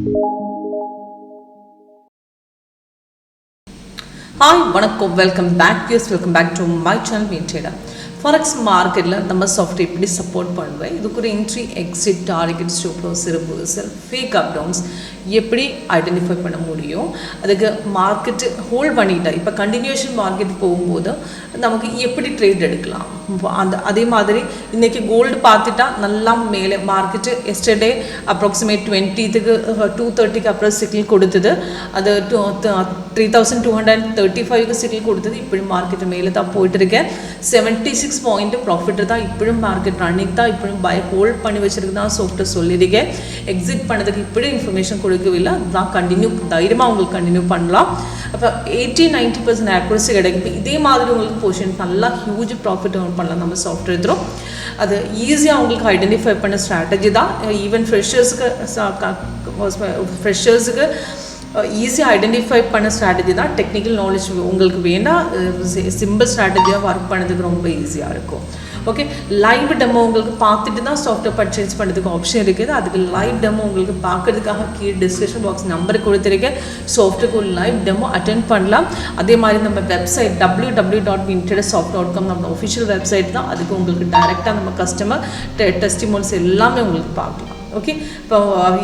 Hi, வணக்கம், welcome back. Yes, welcome back to my channel WinTrader. Forex market la நம்ம software எப்படி support பண்ணுவேன், இதுக்கு ஒரு entry exit target stop loss reversal fake up downs எப்படி identify பண்ண முடியும், அதுக்கு மார்க்கெட் ஹோல்ட் பண்ணிட்டா இப்போ கண்டினியூஷன் மார்க்கெட் போகும்போது நமக்கு எப்படி ட்ரேட் எடுக்கலாம், அதே மாதிரி இன்றைக்கி கோல்டு பார்த்துட்டா நல்லா மேலே மார்க்கெட்டு எஸ்டர்டே அப்ராக்சிமேட் 20க்கு 230க்கு அப்புறம் சிக்கிள் கொடுத்தது, அது 3235க்கு சிக்கிள் கொடுத்தது, இப்படி மார்க்கெட்டு மேலே தான் போயிட்டு இருக்கேன். 76 பாயிண்ட் ப்ராஃபிட் தான் இப்படியும் மார்க்கெட் ரன்னிங் தான், இப்படியும் பை ஹோல்ட் பண்ணி வச்சிருக்கு தான் சாஃப்ட்வேர் சொல்லியிருக்கேன். எக்ஸிட் பண்ணதுக்கு இப்படி இன்ஃபர்மேஷன் கொடுக்கவில்லை, அதுதான் கண்டினியூ தைரியமாக உங்களுக்கு கண்டினியூ பண்ணலாம். அப்போ 80-90% ஆக்யூரசி கிடைக்கும். இதே மாதிரி உங்களுக்கு பொசிஷன் நல்லா ஹியூஜ் ப்ராஃபிட் ஏர்ன் பண்ணலாம் நம்ம சாஃப்ட்வேர் த்ரூ. அது ஈஸியாக உங்களுக்கு ஐடென்டிஃபை பண்ண ஸ்ட்ராட்டஜி தான். ஈவன் ஃப்ரெஷர்ஸுக்கு ஈஸியாக ஐடென்டிஃபை பண்ண ஸ்ட்ராட்டஜி தான். டெக்னிக்கல் நாலேஜ் உங்களுக்கு வேணால் சிம்பிள் ஸ்ட்ராட்டஜியாக ஒர்க் பண்ணதுக்கு ரொம்ப ஈஸியாக இருக்கும். ஓகே, லைவ் டெமோ உங்களுக்கு பார்த்துட்டு தான் சாஃப்ட்வேர் பர்ச்சேஸ் பண்ணுறதுக்கு ஆப்ஷன் இருக்குது. அதுக்கு லைவ் டெமோ உங்களுக்கு பார்க்கறதுக்காக கீழே டிஸ்கிரிப்ஷன் பாக்ஸ் நம்பர் கொடுத்துருக்கேன். சாஃப்ட்வேருக்கு ஒரு லைவ் டெமோ அட்டென்ட் பண்ணலாம். அதே மாதிரி நம்ம வெப்சைட் www.wintradersoft.com நம்ம ஒஃபிஷியல் வெப்சைட் தான். அதுக்கு உங்களுக்கு டைரெக்டாக நம்ம கஸ்டமர் டெஸ்டிமோனிஸ் எல்லாமே உங்களுக்கு பார்க்கலாம். ஓகே,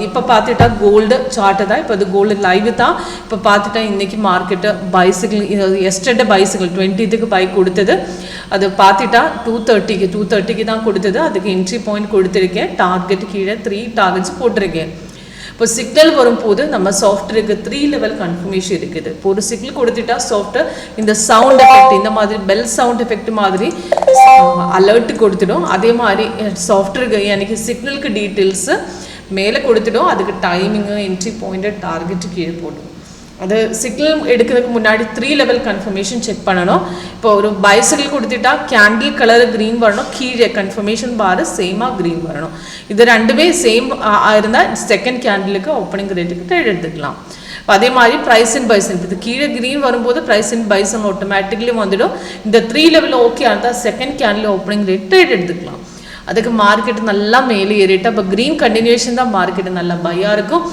இப்போ பார்த்துட்டா கோல்டு சார்ட்டு தான். இப்போ அது கோல்டு லைவ் தான். இப்போ பார்த்துட்டா இன்றைக்கி மார்க்கெட்டு பைசிக்கிள் எஸ்டர்டே பைசிக்கிள் 20க்கு பை கொடுத்தது, அது பார்த்துட்டா 230க்கு தான் கொடுத்தது. அதுக்கு என்ட்ரி பாயிண்ட் கொடுத்துருக்கேன். டார்கெட் கீழே 3 டார்கெட்ஸ் போட்டிருக்கேன். இப்போ சிக்னல் வரும்போது நம்ம சாஃப்ட்வேருக்கு 3 லெவல் கன்ஃபர்மேஷன் இருக்குது. இப்போ ஒரு சிக்னல் கொடுத்துட்டா சாஃப்ட்வேர் இந்த சவுண்ட் எஃபெக்ட், இந்த மாதிரி பெல் சவுண்ட் எஃபெக்ட் மாதிரி அலர்ட் கொடுத்துடும். அதே மாதிரி சாஃப்ட்வேருக்கு எனக்கு சிக்னலுக்கு டீட்டெயில்ஸு மேலே கொடுத்துடும். அதுக்கு டைமிங்கு என்ட்ரி பாயிண்ட்டு டார்கெட்டு கீழே போடும். அது சிக்னல் எடுக்கிறதுக்கு முன்னாடி 3 லெவல் கன்ஃபர்மேஷன் செக் பண்ணணும். இப்போ ஒரு பைசிக்கிள் கொடுத்துட்டா கேண்டில் கலர் க்ரீன் வரணும், கீழே கன்ஃபர்மேஷன் பார் சேமாக க்ரீன் வரணும். இது ரெண்டுமே சேம் இருந்தால் செகண்ட் கேண்டிலுக்கு ஓப்பனிங் ரேட்டுக்கு ட்ரேட் எடுத்துக்கலாம். இப்போ அதே மாதிரி ப்ரைஸ் இன் பைசன், இது கீழே க்ரீன் வரும்போது ப்ரைஸ் இன் பைசன் ஆட்டோமேட்டிக்லி வந்துடும். இந்த 3 லெவலில் ஓகே இருந்தால் second candle opening rate trade எடுத்துக்கலாம். அதுக்கு மார்க்கெட் நல்லா மேலே ஏறிட்டு அப்போ க்ரீன் கண்டினியூஷன் தான் மார்க்கெட்டு நல்லா பையாக இருக்கும்.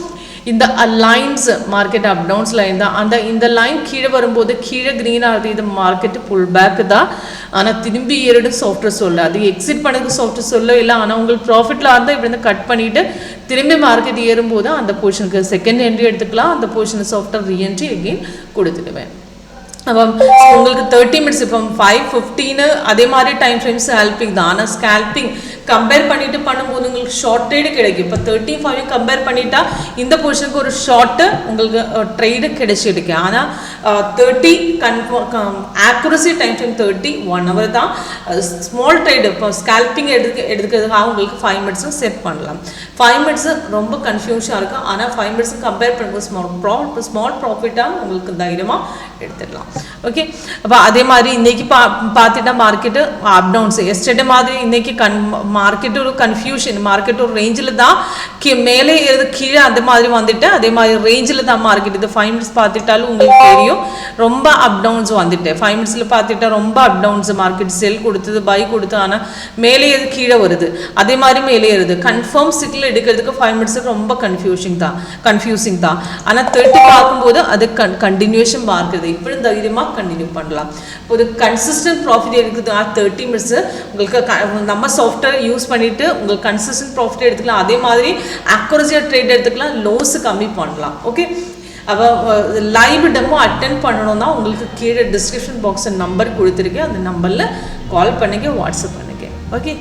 இந்த lines market up downs line தான். இந்த லைன் கீழே வரும்போது கீழே க்ரீனாக இருக்குது, இது மார்க்கெட்டு புல் பேக்கு தான். ஆனால் திரும்பி ஏறிடும் சாஃப்ட்வேர் சொல்ல, அது எக்ஸிட் பண்ணதுக்கு சாஃப்ட்வேர் சொல்ல இல்லை. ஆனால் உங்களுக்கு ப்ராஃபிட்டில் இருந்தால் இப்படி வந்து கட் பண்ணிவிட்டு திரும்பி மார்க்கெட் ஏறும்போது அந்த பொசிஷனுக்கு செகண்ட் என்ட்ரி எடுத்துக்கலாம். அந்த பொசிஷனை சாஃப்ட்வேர் ரீஎன்ட்ரி எகெயின் கொடுத்துடுவேன். அப்போ உங்களுக்கு 30 மினிட்ஸ் இப்போ 5:15 அதே மாதிரி டைம் ஃப்ரேம்ஸ் ஹெல்பிங் தான். ஆனால் ஸ்கேல்பிங் கம்பேர் பண்ணிட்டு பண்ணும்போது உங்களுக்கு ஷார்ட் ட்ரேடு கிடைக்கும். இப்போ 35 கம்பேர் பண்ணிட்டா இந்த பொசிஷனுக்கு ஒரு ஷார்ட்டு உங்களுக்கு ட்ரேடு கிடைச்சிருக்கு. ஆனால் 30 ஆக்குரசி டைம் ஃப்ரேம் 30 1 hour தான். ஸ்மால் ட்ரேடு இப்போ ஸ்கேல்பிங் எடுக்கிறதுக்காக உங்களுக்கு 5 மினிட்ஸும் செட் பண்ணலாம். 5 மினிட்ஸு ரொம்ப கன்ஃபியூஷனாக இருக்கும். ஆனால் 5 மினிட்ஸும் கம்பேர் பண்ணும்போது ஸ்மால் ப்ராஃபிட்டாக உங்களுக்கு தைரியமாக எடுத்துடலாம். ஓகே, அப்போ அதே மாதிரி இன்றைக்கி பார்த்துட்டா மார்க்கெட்டு அப் டவுன்ஸ் எஸ்டர்டே மாதிரி இன்றைக்கி மார்க்கெட்டு ஒரு கன்ஃபியூஷன், மார்க்கெட் ஒரு ரேஞ்சில் தான் மேலே ஏறது கீழே அந்த மாதிரி வந்துட்டு அதே மாதிரி ரேஞ்சில் தான் மார்க்கெட். இது 5 மினிட்ஸ் பார்த்துட்டாலும் உங்களுக்கு தெரியும் ரொம்ப அப் டவுன்ஸ் வந்துட்டு. 5 மினிட்ஸில் பார்த்துட்டா ரொம்ப அப் டவுன்ஸ் மார்க்கெட் செல் கொடுத்தது பை கொடுத்து, ஆனால் மேலே ஏது கீழே வருது அதே மாதிரி மேலே ஏறுது. கன்ஃபார்ம் சிக்கில் எடுக்கிறதுக்கு 5 மினிட்ஸுக்கு ரொம்ப கன்ஃபியூசிங் தான். ஆனால் 30 பார்க்கும்போது அது கண்டினியூஷன் மார்க்குது. இப்படி தைரியமாக கண்டினியூ பண்ணலாம். ஒரு கன்சிஸ்டன்ட் ப்ராஃபிட் இருக்குது 30 மினிட்ஸ் உங்களுக்கு நம்ம சாஃப்ட்வேர் யூஸ் பண்ணிவிட்டு உங்களுக்கு கன்சிஸ்டன்ட் ப்ராஃபிட் எடுத்துக்கலாம். அதே மாதிரி அக்யூரசியாக ட்ரேட் எடுத்துக்கலாம், லோஸ் கம்மி பண்ணலாம். ஓகே, அப்போ லைவ் டெமோ அட்டென்ட் பண்ணணும்னா உங்களுக்கு கீழே டிஸ்கிரிப்ஷன் பாக்ஸில் நம்பர் கொடுத்துருக்கேன். அந்த நம்பரில் கால் பண்ணுங்க, வாட்ஸ்அப் பண்ணுங்க. ஓகே.